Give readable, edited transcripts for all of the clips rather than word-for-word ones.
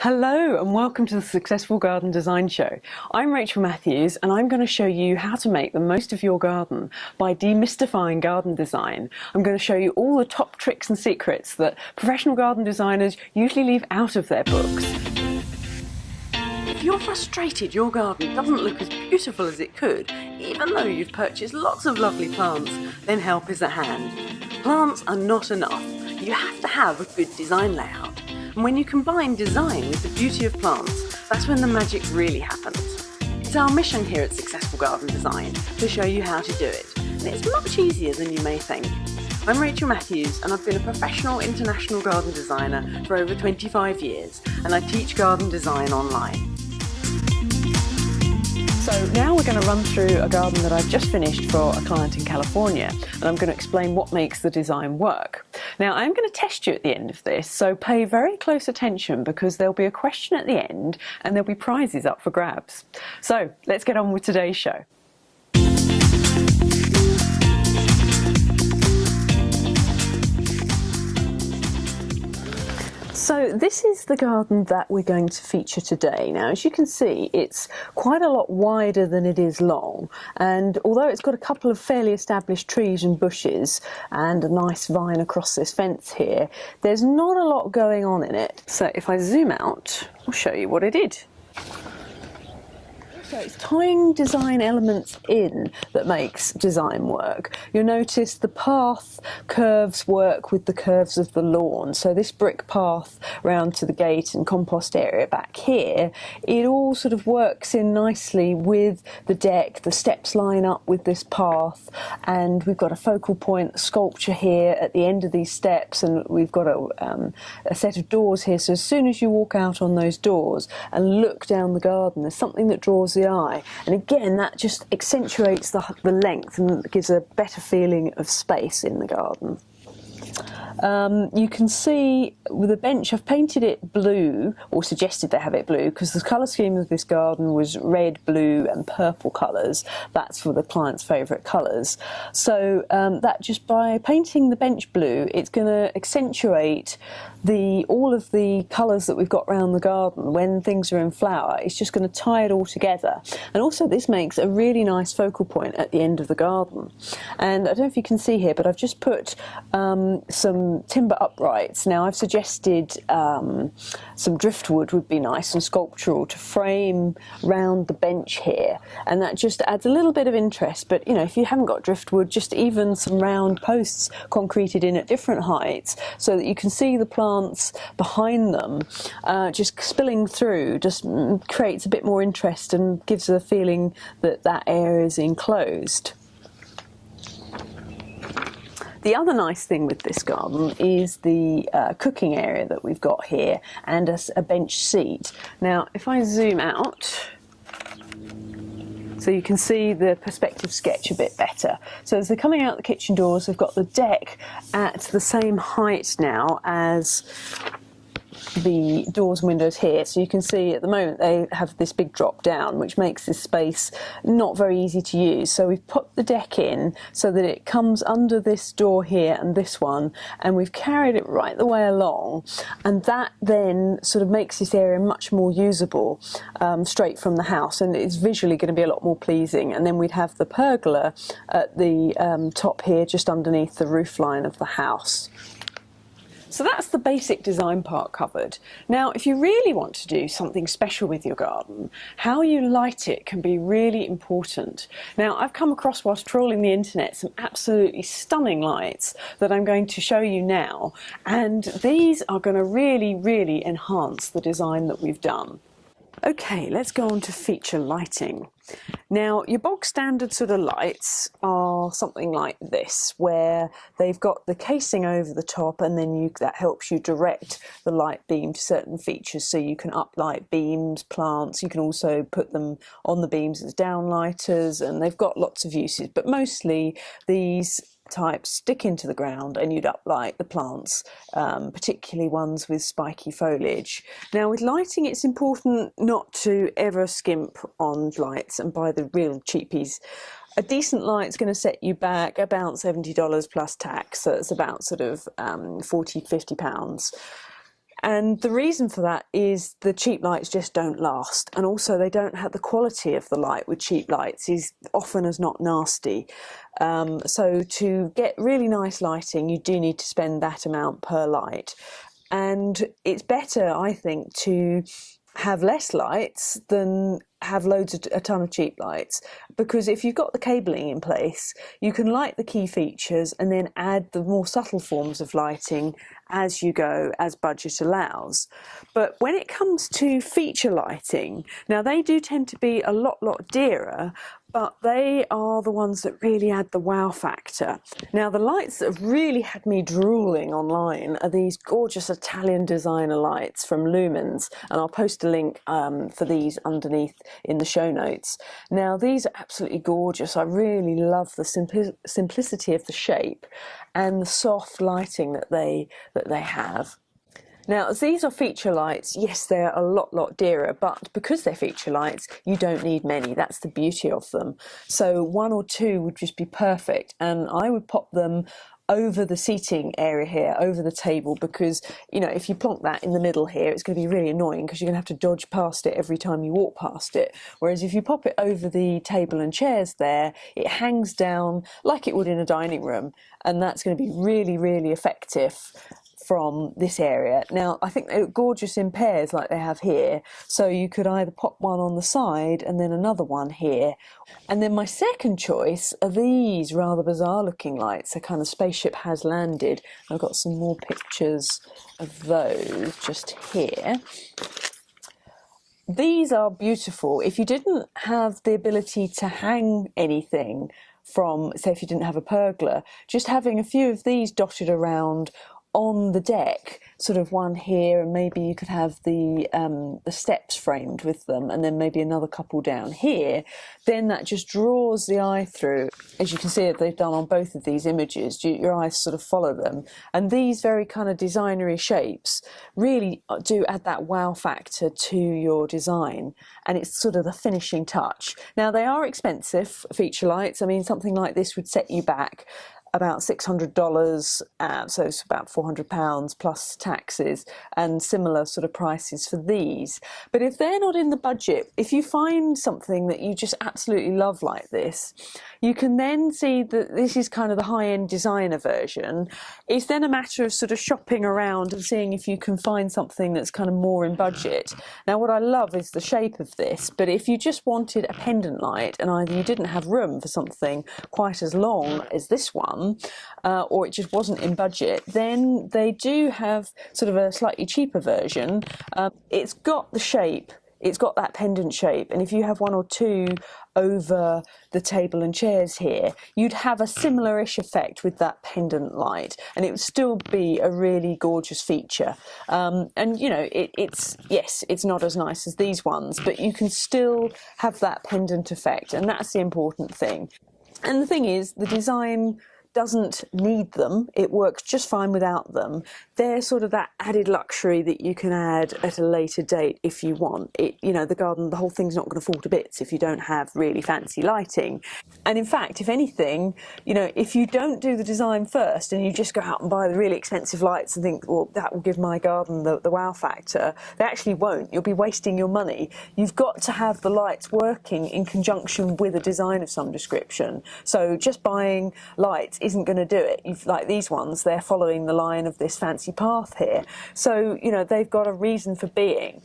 Hello and welcome to the Successful Garden Design Show. I'm Rachel Mathews and I'm going to show you how to make the most of your garden by demystifying garden design. I'm going to show you all the top tricks and secrets that professional garden designers usually leave out of their books. If you're frustrated your garden doesn't look as beautiful as it could, even though you've purchased lots of lovely plants, then help is at hand. Plants are not enough. You have to have a good design layout. And when you combine design with the beauty of plants, that's when the magic really happens. It's our mission here at Successful Garden Design to show you how to do it, and it's much easier than you may think. I'm Rachel Mathews and I've been a professional international garden designer for over 25 years, and I teach garden design online. So now we're going to run through a garden that I've just finished for a client in California, and I'm going to explain what makes the design work. Now I'm going to test you at the end of this, so pay very close attention because there'll be a question at the end and there'll be prizes up for grabs. So let's get on with today's show. So this is the garden that we're going to feature today. Now, as you can see, it's quite a lot wider than it is long, and although it's got a couple of fairly established trees and bushes and a nice vine across this fence here, there's not a lot going on in it. So if I zoom out, I'll show you what I did. So it's tying design elements in that makes design work. You'll notice the path curves work with the curves of the lawn. So this brick path round to the gate and compost area back here, it all sort of works in nicely with the deck. The steps line up with this path, and we've got a focal point sculpture here at the end of these steps, and we've got a set of doors here. So as soon as you walk out on those doors and look down the garden, there's something that draws the eye, and again that just accentuates the length and gives a better feeling of space in the garden. You can see with the bench, I've painted it blue, or suggested they have it blue, because the colour scheme of this garden was red, blue and purple colours. That's for the client's favourite colours. So that just by painting the bench blue, it's going to accentuate all of the colours that we've got around the garden. When things are in flower, it's just going to tie it all together. And also this makes a really nice focal point at the end of the garden. And I don't know if you can see here, but I've just put some timber uprights. Now I've suggested some driftwood would be nice and sculptural to frame round the bench here, and that just adds a little bit of interest. But you know, if you haven't got driftwood, just even some round posts concreted in at different heights so that you can see the plants behind them just spilling through, just creates a bit more interest and gives a feeling that that area is enclosed. The other nice thing with this garden is the cooking area that we've got here, and a bench seat. Now if I zoom out, so you can see the perspective sketch a bit better. So as they're coming out the kitchen doors, they've got the deck at the same height now as the doors and windows here. So you can see at the moment they have this big drop down, which makes this space not very easy to use. So we've put the deck in so that it comes under this door here and this one, and we've carried it right the way along, and that then sort of makes this area much more usable straight from the house, and it's visually going to be a lot more pleasing. And then we'd have the pergola at the top here, just underneath the roof line of the house. So that's the basic design part covered. Now, if you really want to do something special with your garden, how you light it can be really important. Now, I've come across whilst trawling the internet some absolutely stunning lights that I'm going to show you now, and these are going to really, really enhance the design that we've done. Okay, let's go on to feature lighting. Now, your bog standard sort of lights are something like this, where they've got the casing over the top, and then that helps you direct the light beam to certain features. So you can uplight beams, plants, you can also put them on the beams as downlighters, and they've got lots of uses, but mostly these types stick into the ground and you'd uplight the plants, particularly ones with spiky foliage. Now with lighting, it's important not to ever skimp on lights and buy the real cheapies. A decent light's going to set you back about $70 plus tax, so it's about sort of £40–50. And the reason for that is the cheap lights just don't last, and also they don't have the quality of the light with cheap lights is often as not nasty. So to get really nice lighting, you do need to spend that amount per light. And it's better, I think, to have less lights than have a ton of cheap lights, because if you've got the cabling in place, you can light the key features and then add the more subtle forms of lighting as you go, as budget allows. But when it comes to feature lighting, now they do tend to be a lot dearer, but they are the ones that really add the wow factor. Now, the lights that have really had me drooling online are these gorgeous Italian designer lights from Lumens, and I'll post a link for these underneath in the show notes. Now, these are absolutely gorgeous. I really love the simplicity of the shape and the soft lighting that they have. Now, as these are feature lights, yes, they're a lot dearer, but because they're feature lights, you don't need many. That's the beauty of them. So 1 or 2 would just be perfect, and I would pop them over the seating area here, over the table, because, you know, if you plonk that in the middle here, it's going to be really annoying because you're going to have to dodge past it every time you walk past it. Whereas if you pop it over the table and chairs there, it hangs down like it would in a dining room, and that's going to be really effective from this area. Now, I think they look gorgeous in pairs like they have here, so you could either pop one on the side and then another one here. And then my second choice are these rather bizarre looking lights. A kind of spaceship has landed. I've got some more pictures of those just here. These are beautiful. If you didn't have the ability to hang anything from, say if you didn't have a pergola, just having a few of these dotted around on the deck, sort of one here, and maybe you could have the steps framed with them, and then maybe another couple down here, then that just draws the eye through. As you can see, they've done on both of these images, your eyes sort of follow them, and these very kind of designery shapes really do add that wow factor to your design, and it's sort of the finishing touch. Now, they are expensive, feature lights. I mean, something like this would set you back about $600, so it's about £400 plus taxes, and similar sort of prices for these. But if they're not in the budget, if you find something that you just absolutely love like this, you can then see that this is kind of the high-end designer version. It's then a matter of sort of shopping around and seeing if you can find something that's kind of more in budget. Now, what I love is the shape of this, but if you just wanted a pendant light and either you didn't have room for something quite as long as this one, or it just wasn't in budget, then they do have sort of a slightly cheaper version. It's got the shape, it's got that pendant shape, and if you have 1 or 2 over the table and chairs here, you'd have a similar-ish effect with that pendant light, and it would still be a really gorgeous feature. And you know, it's not as nice as these ones, but you can still have that pendant effect, and that's the important thing. And the thing is, the design doesn't need them. It works just fine without them. They're sort of that added luxury that you can add at a later date if you want. It, you know, the garden, the whole thing's not going to fall to bits if you don't have really fancy lighting. And in fact, if anything, you know, if you don't do the design first and you just go out and buy the really expensive lights and think, well, that will give my garden the wow factor, they actually won't. You'll be wasting your money. You've got to have the lights working in conjunction with a design of some description. So just buying lights isn't going to do it. Like these ones, they're following the line of this fancy path here. So, you know, they've got a reason for being.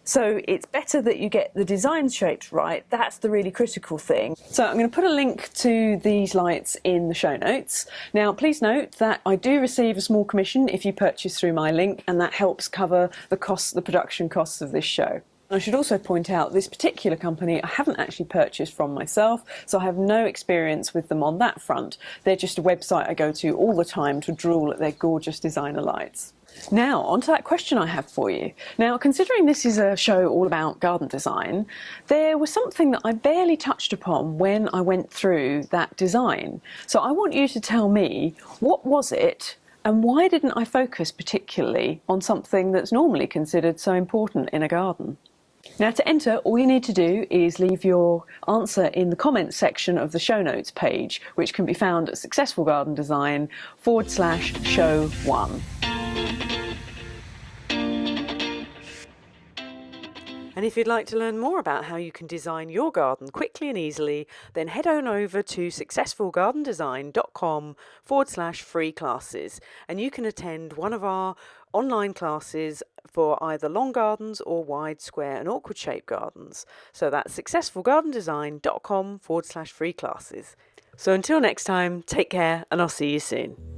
So it's better that you get the design shapes right. That's the really critical thing. So I'm going to put a link to these lights in the show notes. Now, please note that I do receive a small commission if you purchase through my link, and that helps cover the costs, the production costs of this show. I should also point out this particular company I haven't actually purchased from myself, so I have no experience with them on that front. They're just a website I go to all the time to drool at their gorgeous designer lights. Now, on to that question I have for you. Now, considering this is a show all about garden design, there was something that I barely touched upon when I went through that design. So I want you to tell me, what was it, and why didn't I focus particularly on something that's normally considered so important in a garden? Now, to enter, all you need to do is leave your answer in the comments section of the show notes page, which can be found at successfulgardendesign.com/show1. And if you'd like to learn more about how you can design your garden quickly and easily, then head on over to successfulgardendesign.com/free classes, and you can attend one of our online classes for either long gardens or wide, square and awkward shaped gardens. So that's successfulgardendesign.com/free classes. So until next time, take care and I'll see you soon.